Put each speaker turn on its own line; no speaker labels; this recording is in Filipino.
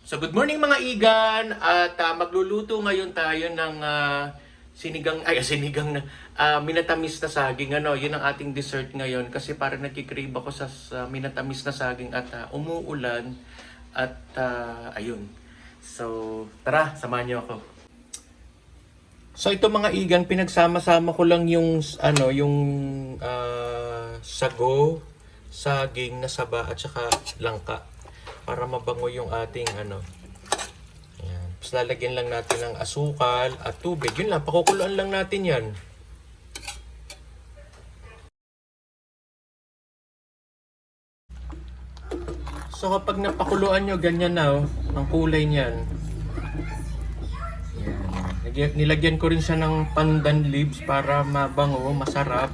So good morning mga igan at magluluto ngayon tayo ng sinigang na minatamis na saging. Yun ang ating dessert ngayon kasi para nagki-crave ako sa minatamis na saging at umuulan at ayun. So tara, samahan niyo ako. So ito mga igan, pinagsama-sama ko lang yung sago, saging na saba at saka langka para mabango yung ating Ayan. Tapos lalagyan lang natin ng asukal at tubig. Yun lang, pakukuluan lang natin yan. So kapag napakuluan nyo, ganyan na ang kulay niyan. Nilagyan ko rin siya ng pandan leaves para mabango, masarap.